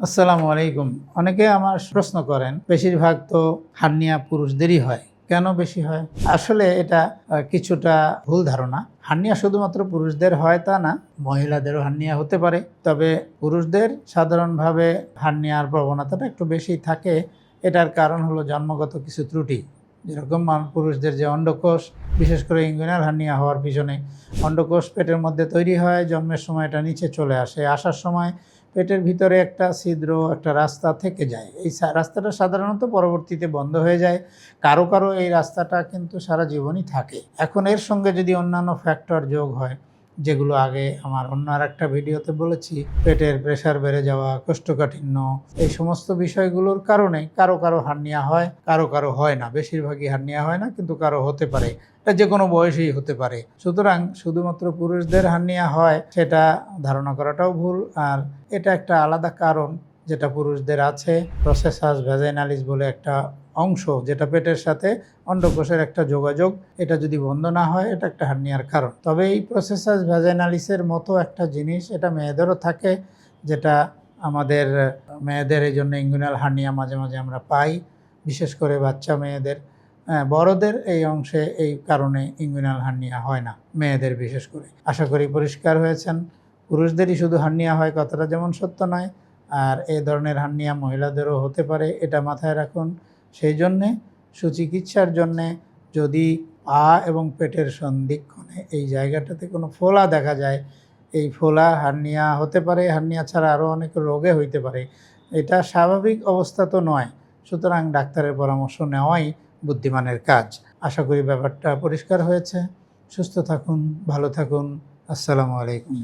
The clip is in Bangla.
আসসালামু আলাইকুম। অনেকে আমার প্রশ্ন করেন, বেশিরভাগ তো হার্নিয়া পুরুষদেরই হয়, কেন বেশি হয়? আসলে এটা কিছুটা ভুল ধারণা। হার্নিয়া শুধুমাত্র পুরুষদের হয় তা না, মহিলাদেরও হার্নিয়া হতে পারে। তবে পুরুষদের সাধারণভাবে হার্নিয়ার প্রবণতাটা একটু বেশি থাকে। এটার কারণ হলো জন্মগত কিছু ত্রুটি। যেরকম পুরুষদের যে অন্ডকোষ, বিশেষ করে ইনগুইনাল হার্নিয়া হওয়ার পিছনে অন্ডকোষ পেটের মধ্যে তৈরি হয়, জন্মের সময় এটা নিচে চলে আসে, আসার সময় পেটের ভিতরে একটা ছিদ্র, একটা রাস্তা থেকে যায়। এই রাস্তাটা সাধারণত পরবর্তীতে বন্ধ হয়ে যায়। কারো কারো এই রাস্তাটা কিন্তু সারা জীবনই থাকে। এখন এর সঙ্গে যদি অন্যান্য ফ্যাক্টর যোগ হয়, যেগুলো আগে আমার অন্য আরেকটা ভিডিওতে বলেছি, পেটের প্রেশার বেড়ে যাওয়া, কোষ্ঠকাঠিন্য, এই সমস্ত বিষয়গুলোর কারণে কারো কারো হার্নিয়া হয়, কারো কারো হয় না। বেশিরভাগই হার্নিয়া হয় না, কিন্তু কারো হতে পারে। এটা যে কোনো বয়সেই হতে পারে। সুতরাং শুধুমাত্র পুরুষদের হার্নিয়া হয় সেটা ধারণা করাটাও ভুল। আর এটা একটা আলাদা কারণ যেটা পুরুষদের আছে, প্রসেসাস ভ্যাজাইনালিস বলে একটা অংশ, যেটা পেটের সাথে অন্ডকোষের একটা যোগাযোগ, এটা যদি বন্ধ না হয় এটা একটা হার্নিয়ার কারণ। তবে এই প্রসেসাস ভ্যাজাইনালিসের মতো একটা জিনিস এটা মেয়েদেরও থাকে, যেটা আমাদের মেয়েদের এই জন্য ইনগুইনাল হার্নিয়া মাঝে মাঝে আমরা পাই, বিশেষ করে বাচ্চা মেয়েদের। বড়দের এই অংশে এই কারণে ইনগুইনাল হার্নিয়া হয় না, মেয়েদের বিশেষ করে। আশা করি পরিষ্কার হয়েছেন। পুরুষদেরই শুধু হার্নিয়া হয় কথাটা যেমন সত্য নয়, আর এই ধরনের হার্নিয়া মহিলাদেরও হতে পারে, এটা মাথায় রাখুন। সেই জন্যে সুচিকিৎসার জন্যে যদি পা এবং পেটের সন্ধিক্ষণে এই জায়গাটাতে কোনো ফোলা দেখা যায়, এই ফোলা হার্নিয়া হতে পারে। হার্নিয়া ছাড়া আরও অনেক রোগে হইতে পারে। এটা স্বাভাবিক অবস্থা তো নয়। সুতরাং ডাক্তারের পরামর্শ নেওয়াই বুদ্ধিমানের কাজ। আশা করি ব্যাপারটা পরিষ্কার হয়েছে। সুস্থ থাকুন, ভালো থাকুন। আসসালামু আলাইকুম।